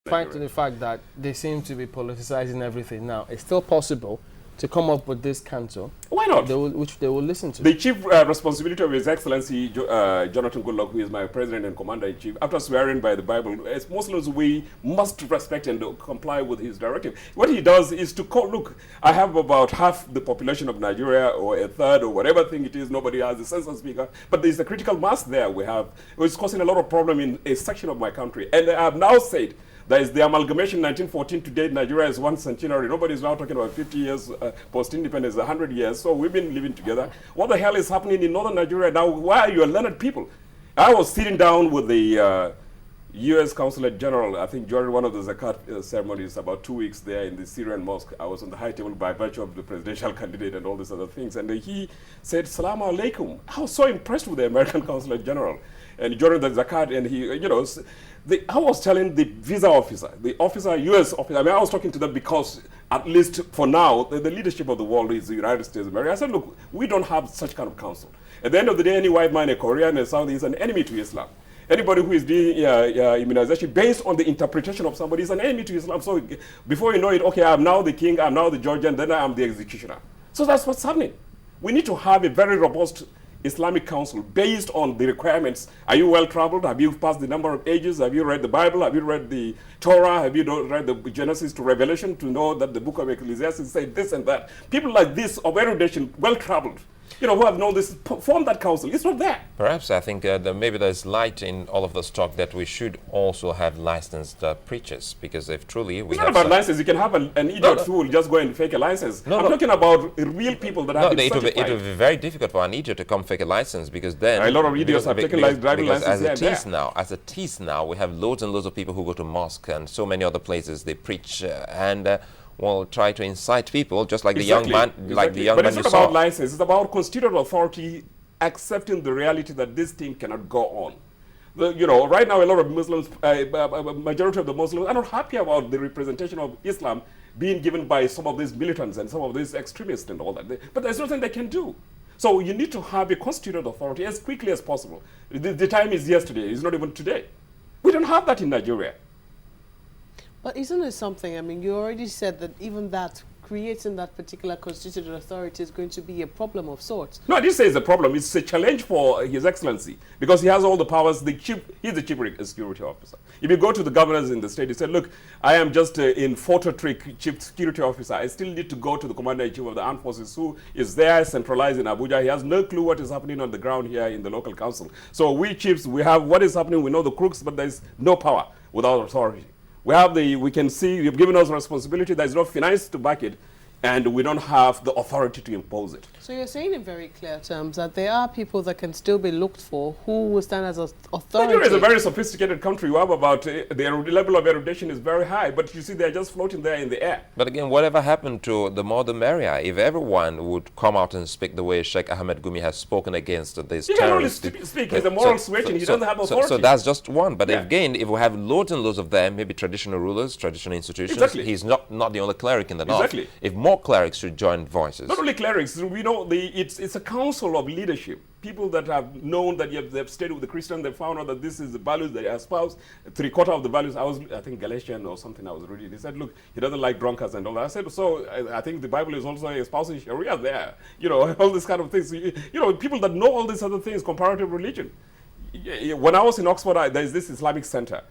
Fine to the fact that they seem to be politicizing everything now. It's still possible to come up with this council. Why not? Which they will listen to. The chief responsibility of His Excellency Jonathan Goodluck, who is my president and commander-in-chief, after swearing by the Bible, as Muslims, we must respect and comply with his directive. What he does is to call, look, I have about half the population of Nigeria, or a third, or whatever thing it is, nobody has a census speaker, but there's a critical mass there we have, which is causing a lot of problem in a section of my country. And I have now said, there is the amalgamation 1914 to date. Nigeria is one centenary. Nobody is now talking about 50 years post-independence, 100 years. So we've been living together. What the hell is happening in northern Nigeria now? Why are you learned people? I was sitting down with the U.S. Consulate General, I think during one of the Zakat ceremonies about 2 weeks there in the Syrian mosque. I was on the high table by virtue of the presidential candidate and all these other things. And he said, Salaam alaikum. I was so impressed with the American Consulate General. And during the Zakat, and he, you know, I was telling the visa officer, the officer, U.S. officer, I mean, I was talking to them because, at least for now, the leadership of the world is the United States of America. I said, look, we don't have such kind of council. At the end of the day, any white man, a Korean, a Saudi is an enemy to Islam. Anybody who is doing immunization based on the interpretation of somebody is an enemy to Islam. So before you know it, okay, I'm now the king, I'm now the judge, and then I'm the executioner. So that's what's happening. We need to have a very robust Islamic council based on the requirements. Are you well traveled? Have you passed the number of ages? Have you read the Bible? Have you read the Torah? Have you read the Genesis to Revelation to know that the book of Ecclesiastes says this and that? People like this of erudition, well traveled, you know, who have known this, form that council. It's not there. Perhaps I think maybe there's light in all of this talk that we should also have licensed preachers, because if truly we it's not about license. You can have an idiot who will just go and fake a license. I'm talking about real people that have been certified. It will be very difficult for an idiot to come fake a license, because then a lot of idiots have taken driving licenses. As it is now, we have loads and loads of people who go to mosque and so many other places. They preach and will try to incite people, just like the young man, like the young man you saw. But it's not about license. It's about constitutional authority accepting the reality that this thing cannot go on. You know, right now a lot of Muslims, majority of the Muslims are not happy about the representation of Islam being given by some of these militants and some of these extremists and all that. But there's nothing they can do. So you need to have a constitutional authority as quickly as possible. The time is yesterday. It's not even today. We don't have that in Nigeria. But isn't it something, I mean, you already said that even that, creating that particular constitutional authority is going to be a problem of sorts. No, I didn't say it's a problem. It's a challenge for His Excellency, because he has all the powers. He's the chief security officer. If you go to the governors in the state, he said, look, I am just in photo trick chief security officer. I still need to go to the commander-in-chief of the armed forces, who is there centralized in Abuja. He has no clue what is happening on the ground here in the local council. So we chiefs, we have what is happening. We know the crooks, but there's no power without authority. We can see, you've given us responsibility, there's no finance to back it, and we don't have the authority to impose it. So you're saying in very clear terms that there are people that can still be looked for who will stand as authority. Nigeria is a very sophisticated country. You have about, the level of erudition is very high, but you see they're just floating there in the air. But again, whatever happened to the more the merrier? If everyone would come out and speak the way Sheikh Ahmed Gumi has spoken against this terrorist. He can only speak. He's a moral switch, and he doesn't have authority. So that's just one. But again, if we have loads and loads of them, maybe traditional rulers, traditional institutions, he's not the only cleric in the north. If more clerics should join voices. Not only clerics, we know it's a council of leadership. People that have known that they've stayed with the Christian, they found out that this is the values they espouse. 3/4 of the values, I think Galatian or something I was reading. He said, look, he doesn't like drunkards and all that. I said, so I think the Bible is also espousing Sharia there. You know, all these kind of things. You know, people that know all these other things, comparative religion. When I was in Oxford, there's this Islamic center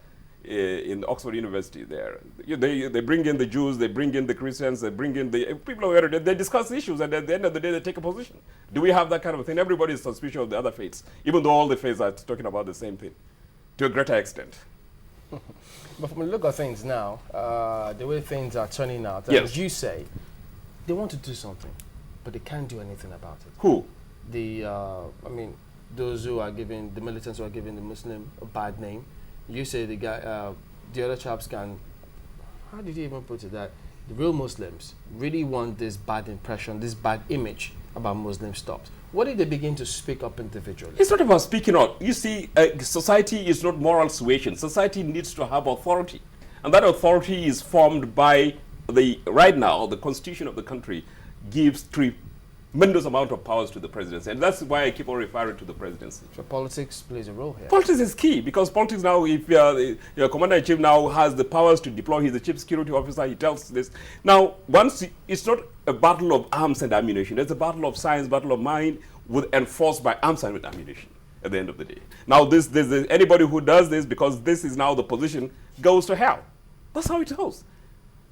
in Oxford University there. They bring in the Jews, they bring in the Christians, they bring in the people who they discuss issues, and at the end of the day they take a position. Do we have that kind of thing? Everybody is suspicious of the other faiths, even though all the faiths are talking about the same thing, to a greater extent. But from the look of things now, the way things are turning out, as you say, they want to do something, but they can't do anything about it. Who? I mean, those who are giving, the militants who are giving the Muslim a bad name. You say the guy, the other chaps can, how did you even put it, that the real Muslims really want this bad impression, this bad image about Muslims stopped. What did they begin to speak up individually? It's not about speaking up. You see, society is not moral suasion. Society needs to have authority. And that authority is formed by right now, the constitution of the country gives three tremendous amount of powers to the presidency. And that's why I keep on referring to the presidency. So politics plays a role here. Politics is key, because politics now, if your commander-in-chief now has the powers to deploy, he's the chief security officer, he tells this. Now, it's not a battle of arms and ammunition. It's a battle of science, battle of mind, enforced by arms and ammunition at the end of the day. Now, anybody who does this, because this is now the position, goes to hell. That's how it goes.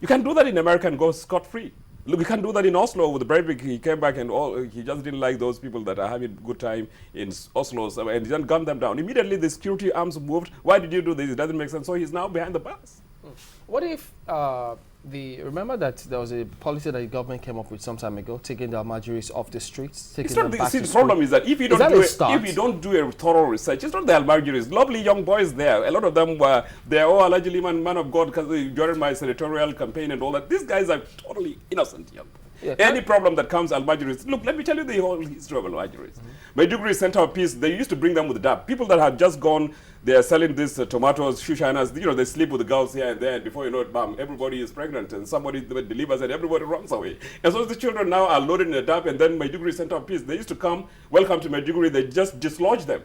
You can do that in America and go scot-free. Look, we can do that in Oslo with Breivik. He came back and he just didn't like those people that are having a good time in Oslo, so, and he didn't gun them down. Immediately, the security arms moved. Why did you do this? It doesn't make sense. So he's now behind the bars. What if remember that there was a policy that the government came up with some time ago, taking the Almajiris off the streets, taking them back to the problem is that if you don't do a thorough research, it's not the Almajiris, lovely young boys there. A lot of them were there. Oh, allegedly man of God, because during my senatorial campaign and all that. These guys are totally innocent young. Yeah, any problem that comes, Almajiris. Look, let me tell you the whole history of Almajiris. Maiduguri Center of Peace, they used to bring them with the DAP. People that had just gone, they are selling these tomatoes, shushanas, they sleep with the girls here and there, and before you know it, bam, everybody is pregnant, and somebody delivers and everybody runs away. And so the children now are loaded in the DAP, and then Maiduguri Center of Peace, they used to come, welcome to Maiduguri, they just dislodge them.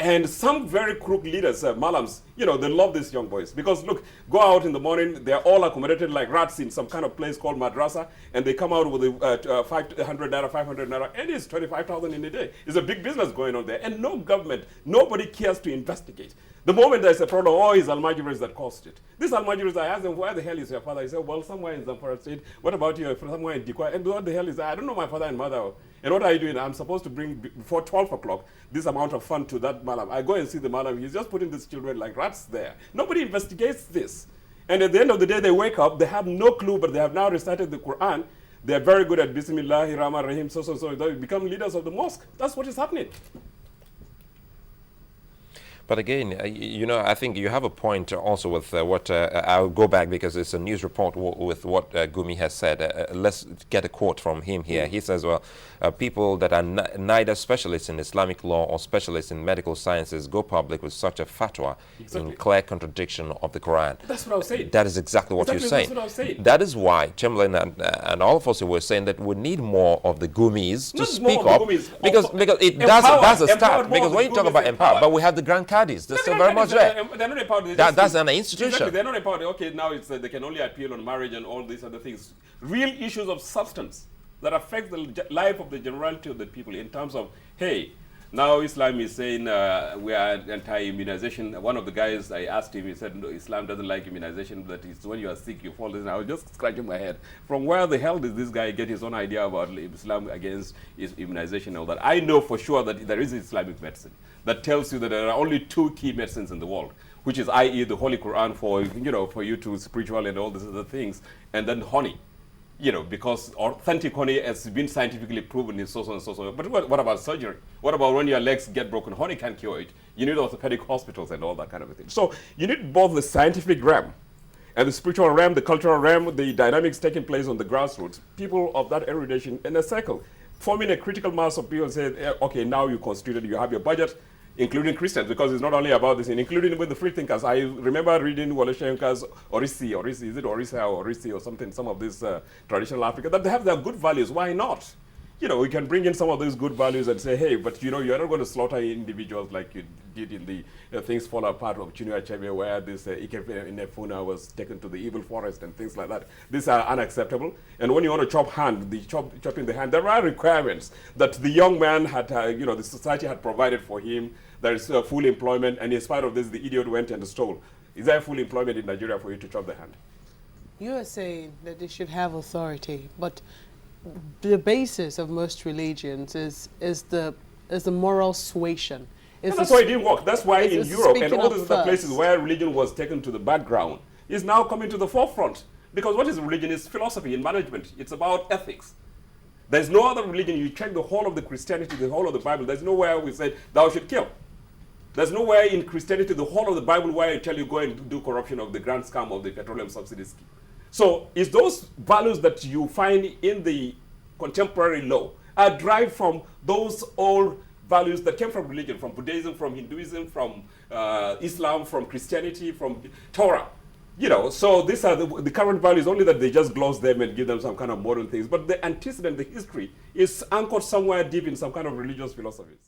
And some very crook leaders, malams, they love these young boys. Because look, go out in the morning, they're all accommodated like rats in some kind of place called madrasa, and they come out with 500 naira, 500 naira, and it's 25,000 in a day. It's a big business going on there. And no government, nobody cares to investigate. The moment there's a problem, it's Almajiris that caused it. These Almajiris, I asked them, where the hell is your father? He said, well, somewhere in Zamfara State. What about you? Somewhere in Dikwa. And what the hell is that? I don't know my father and mother. And what are you doing? I'm supposed to bring, before 12 o'clock, this amount of fund to that malam. I go and see the malam. He's just putting these children like rats there. Nobody investigates this. And at the end of the day, they wake up. They have no clue, but they have now recited the Quran. They are very good at Bismillahir Rahmanir Rahim, so. They become leaders of the mosque. That's what is happening. But again, I think you have a point also with what I'll go back because it's a news report with what Gumi has said. Let's get a quote from him here. He says, well, people that are neither specialists in Islamic law or specialists in medical sciences go public with such a fatwa in clear contradiction of the Quran. That's what I was saying. That is exactly what you're saying. That's what I was saying. That is why Chamberlain and all of us were saying that we need more of the Gumis to speak up because it does a start. Because when you talk about empower, but we have the Grand Cadis. They're still very much there. They're not empowered. That's an institution. Exactly. They're not empowered. Okay, now it's they can only appeal on marriage and all these other things. Real issues of substance that affect the life of the generality of the people in terms of, hey, now Islam is saying we are anti-immunization. One of the guys, I asked him, he said, no, Islam doesn't like immunization, that it's when you are sick, you fall. And I was just scratching my head. From where the hell did this guy get his own idea about Islam against immunization and all that? I know for sure that there is Islamic medicine that tells you that there are only two key medicines in the world, which is i.e. the Holy Quran for you to spiritual and all these other things, and then honey. Because authentic honey has been scientifically proven in so and so. But what about surgery? What about when your legs get broken? Honey can't cure it. You need orthopedic hospitals and all that kind of a thing. So you need both the scientific realm and the spiritual realm, the cultural realm, the dynamics taking place on the grassroots. People of that erudition in a circle, forming a critical mass of people say, okay, now you constituted, you have your budget, including Christians, because it's not only about this, including with the free thinkers. I remember reading Wole Soyinka's Orisi, is it Orisa or Orisi or something, some of these traditional Africa, that they have their good values. Why not? We can bring in some of these good values and say, hey, but you're not going to slaughter individuals like you did in the Things Fall Apart of Chinua Achebe, where this Ikefe Inefuna was taken to the evil forest and things like that. These are unacceptable. And when you want to chop chopping the hand, there are requirements that the young man had, the society had provided for him. There is full employment, and in spite of this, the idiot went and stole. Is there full employment in Nigeria for you to chop the hand? You are saying that they should have authority, but the basis of most religions is the moral suasion. And that's why it didn't work. That's why in Europe and all these other places where religion was taken to the background is now coming to the forefront. Because what is religion? It's philosophy in management. It's about ethics. There's no other religion. You check the whole of the Christianity, the whole of the Bible. There's nowhere we say thou should kill. There's nowhere in Christianity, the whole of the Bible, where I tell you go and do corruption of the grand scam of the petroleum subsidy scheme. So it's those values that you find in the contemporary law are derived from those old values that came from religion, from Buddhism, from Hinduism, from Islam, from Christianity, from Torah. You know, so these are the current values, only that they just gloss them and give them some kind of modern things. But the antecedent, the history, is anchored somewhere deep in some kind of religious philosophies.